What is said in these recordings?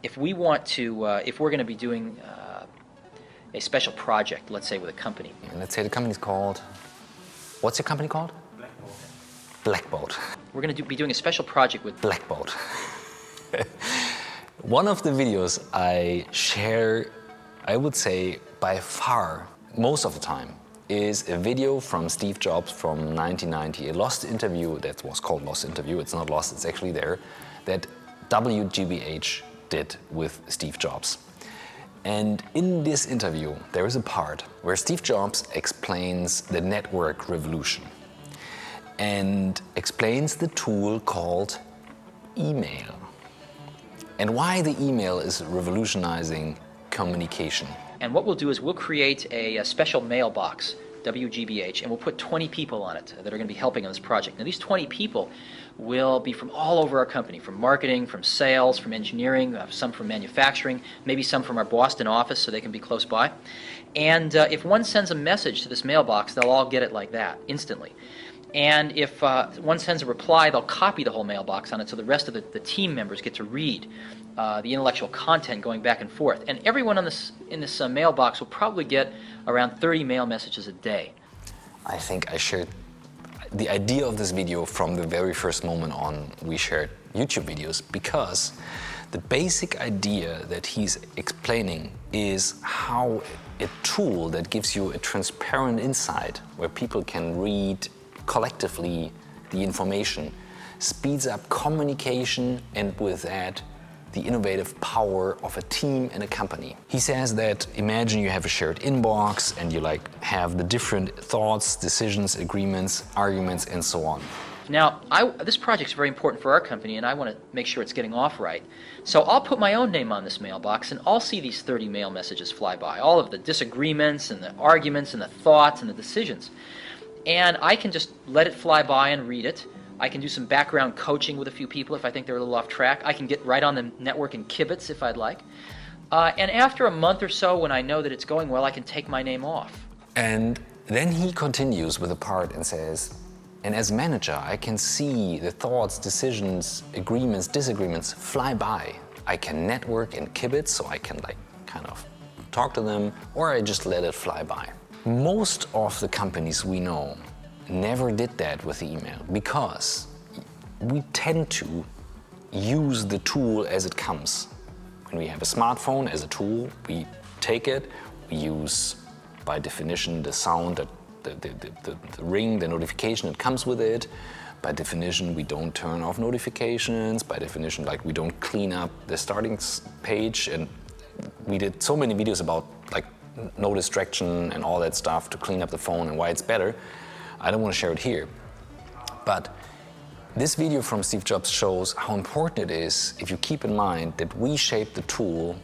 If we want to, if we're going to be doing a special project, let's say with a company. And let's say the company's called, what's your company called? Blackboard. We're going to be doing a special project with Blackboard. One of the videos I share, I would say by far, most of the time, is a video from Steve Jobs from 1990, a lost interview that was called Lost Interview. It's not lost, it's actually there, that WGBH did with Steve Jobs. And in this interview, there is a part where Steve Jobs explains the network revolution and explains the tool called email and why the email is revolutionizing communication. And what we'll do is we'll create a special mailbox, WGBH, and we'll put 20 people on it that are going to be helping on this project. Now these 20 people will be from all over our company, from marketing, from sales, from engineering, some from manufacturing, maybe some from our Boston office so they can be close by. And if one sends a message to this mailbox, they'll all get it like that, instantly. And if one sends a reply, they'll copy the whole mailbox on it so the rest of the team members get to read the intellectual content going back and forth. And everyone on in this mailbox will probably get around 30 mail messages a day. I think I shared the idea of this video from the very first moment on we shared YouTube videos, because the basic idea that he's explaining is how a tool that gives you a transparent insight where people can read collectively the information speeds up communication, and with that the innovative power of a team and a company. He says that imagine you have a shared inbox and you have the different thoughts, decisions, agreements, arguments, and so on. Now, this project's very important for our company, and I want to make sure it's getting off right. So I'll put my own name on this mailbox, and I'll see these 30 mail messages fly by, all of the disagreements and the arguments and the thoughts and the decisions. And I can just let it fly by and read it. I can do some background coaching with a few people if I think they're a little off track. I can get right on the network and kibitz if I'd like. And after a month or so, when I know that it's going well, I can take my name off. And then he continues with a part and says, and as manager, I can see the thoughts, decisions, agreements, disagreements fly by. I can network and kibitz, so I can kind of talk to them, or I just let it fly by. Most of the companies we know never did that with the email, because we tend to use the tool as it comes. When we have a smartphone as a tool, we take it, we use by definition the sound, the ring, the notification that comes with it. By definition, we don't turn off notifications. By definition, we don't clean up the starting page. And we did so many videos about no distraction and all that stuff to clean up the phone and why it's better. I don't want to share it here. But this video from Steve Jobs shows how important it is if you keep in mind that we shape the tool,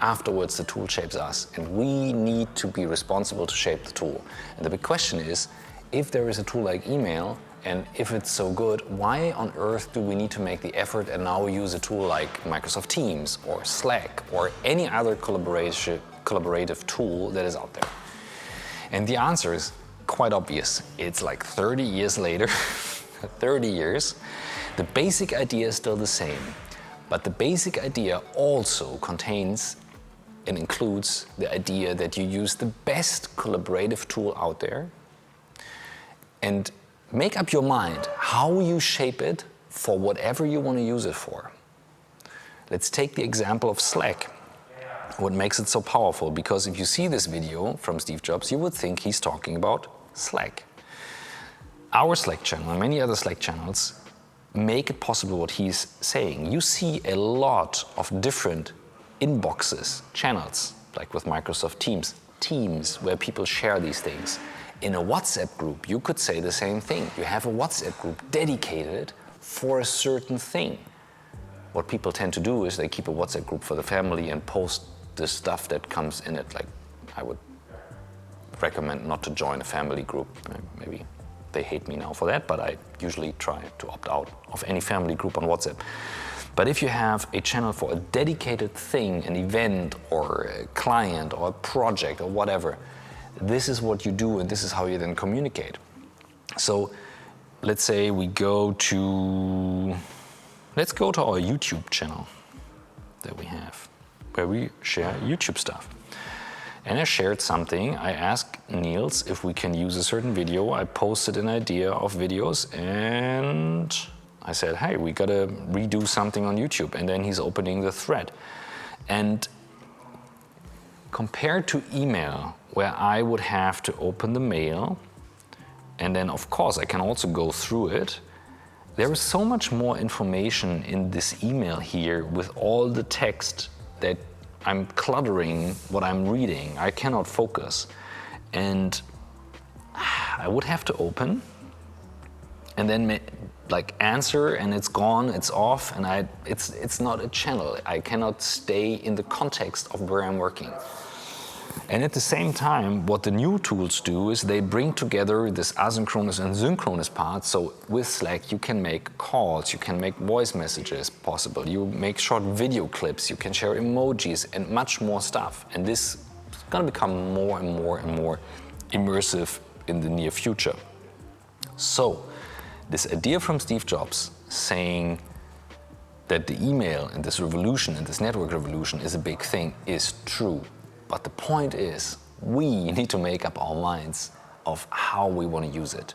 afterwards the tool shapes us, and we need to be responsible to shape the tool. And the big question is, if there is a tool like email, and if it's so good, why on earth do we need to make the effort and now use a tool like Microsoft Teams or Slack or any other collaborative tool that is out there? And the answer is quite obvious. It's 30 years later, 30 years. The basic idea is still the same, but the basic idea also contains and includes the idea that you use the best collaborative tool out there and make up your mind how you shape it for whatever you want to use it for. Let's take the example of Slack. What makes it so powerful? Because if you see this video from Steve Jobs, you would think he's talking about Slack. Our Slack channel and many other Slack channels make it possible what he's saying. You see a lot of different inboxes, channels, like with Microsoft Teams, where people share these things. In a WhatsApp group, you could say the same thing. You have a WhatsApp group dedicated for a certain thing. What people tend to do is they keep a WhatsApp group for the family and post the stuff that comes in it. I would recommend not to join a family group. Maybe they hate me now for that, but I usually try to opt out of any family group on WhatsApp. But if you have a channel for a dedicated thing, an event or a client or a project or whatever, this is what you do and this is how you then communicate. So let's say let's go to our YouTube channel. that we have, where we share YouTube stuff. And I shared something. I asked Niels if we can use a certain video. I posted an idea of videos and I said, hey, we gotta redo something on YouTube. And then he's opening the thread. And compared to email, where I would have to open the mail, and then of course I can also go through it, there is so much more information in this email here with all the text that I'm cluttering what I'm reading. I cannot focus. And I would have to open and then like answer, and it's gone, it's off, and it's not a channel. I cannot stay in the context of where I'm working. And at the same time, what the new tools do is they bring together this asynchronous and synchronous part. So with Slack, you can make calls, you can make voice messages possible, you make short video clips, you can share emojis and much more stuff. And this is going to become more and more and more immersive in the near future. So this idea from Steve Jobs saying that the email and this revolution and this network revolution is a big thing is true. But the point is, we need to make up our minds of how we want to use it.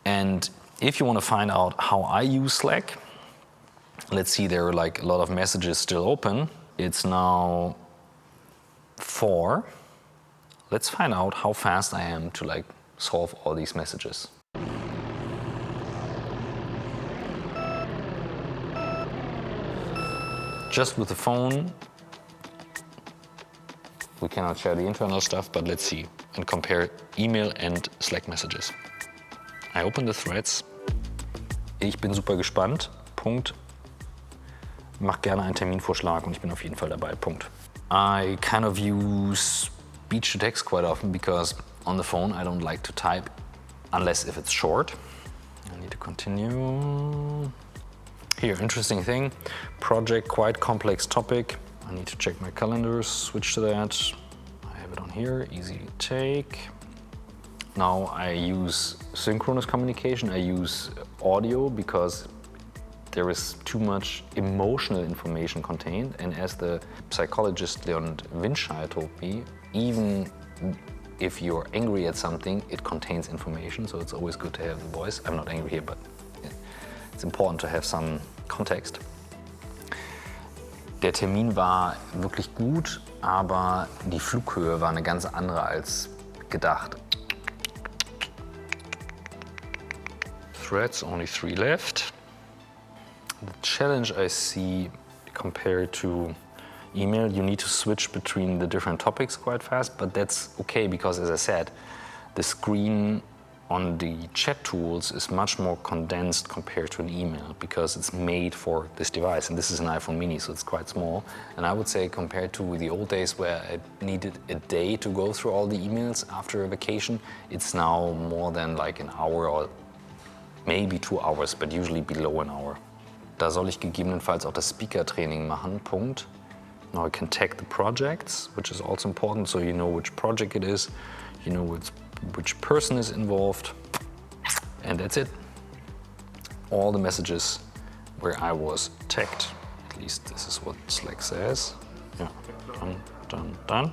And if you want to find out how I use Slack, let's see, there are like a lot of messages still open. It's now 4. Let's find out how fast I am to like solve all these messages. Just with the phone, we cannot share the internal stuff, but let's see and compare email and Slack messages. I open the threads. Ich bin super gespannt. Punkt. Mach gerne einen Terminvorschlag und ich bin auf jeden Fall dabei. Punkt. I kind of use speech to text quite often because on the phone I don't like to type unless if it's short. I need to continue. Here, interesting thing. Project, quite complex topic. I need to check my calendar, switch to that. I have it on here, easy to take. Now I use synchronous communication. I use audio because there is too much emotional information contained. And as the psychologist Leon Winscheid told me, even if you're angry at something, it contains information. So it's always good to have the voice. I'm not angry here, but it's important to have some context. Der Termin war wirklich gut, aber die Flughöhe war eine ganz andere als gedacht. Threads, only 3 left. The challenge I see compared to email, you need to switch between the different topics quite fast, but that's okay because, as I said, the screen on the chat tools is much more condensed compared to an email because it's made for this device, and this is an iPhone mini, so it's quite small. And I would say compared to the old days where I needed a day to go through all the emails after a vacation, it's now more than like an hour or maybe 2 hours, but usually below an hour. Da soll ich gegebenenfalls auch das Speaker-Training machen, Punkt. Now I can tag the projects, which is also important, so you know which project it is, you know which person is involved, and that's it. All the messages where I was tagged. At least this is what Slack says. Yeah, done.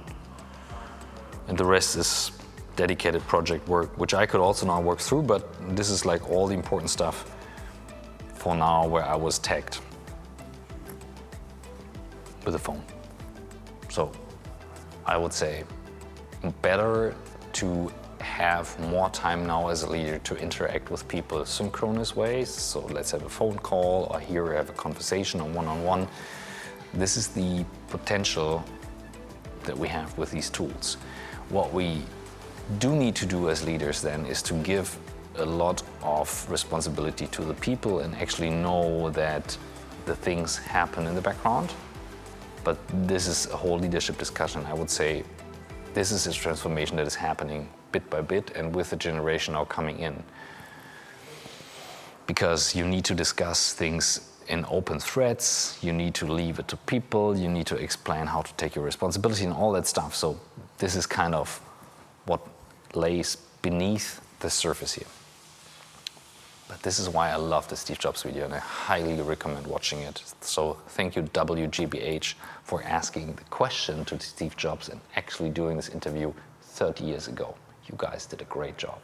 And the rest is dedicated project work, which I could also now work through, but this is like all the important stuff for now where I was tagged with the phone. So I would say better to have more time now as a leader to interact with people synchronous ways. So let's have a phone call, or here we have a conversation or one-on-one. This is the potential that we have with these tools. What we do need to do as leaders then is to give a lot of responsibility to the people and actually know that the things happen in the background. But this is a whole leadership discussion. I would say this is a transformation that is happening bit by bit and with the generation now coming in. Because you need to discuss things in open threads, you need to leave it to people, you need to explain how to take your responsibility and all that stuff. So this is kind of what lays beneath the surface here. But this is why I love the Steve Jobs video, and I highly recommend watching it. So thank you, WGBH, for asking the question to Steve Jobs and actually doing this interview 30 years ago. You guys did a great job.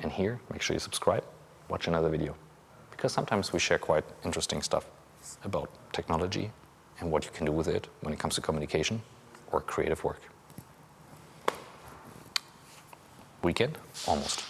And here, make sure you subscribe, watch another video, because sometimes we share quite interesting stuff about technology and what you can do with it when it comes to communication or creative work. Weekend? Almost.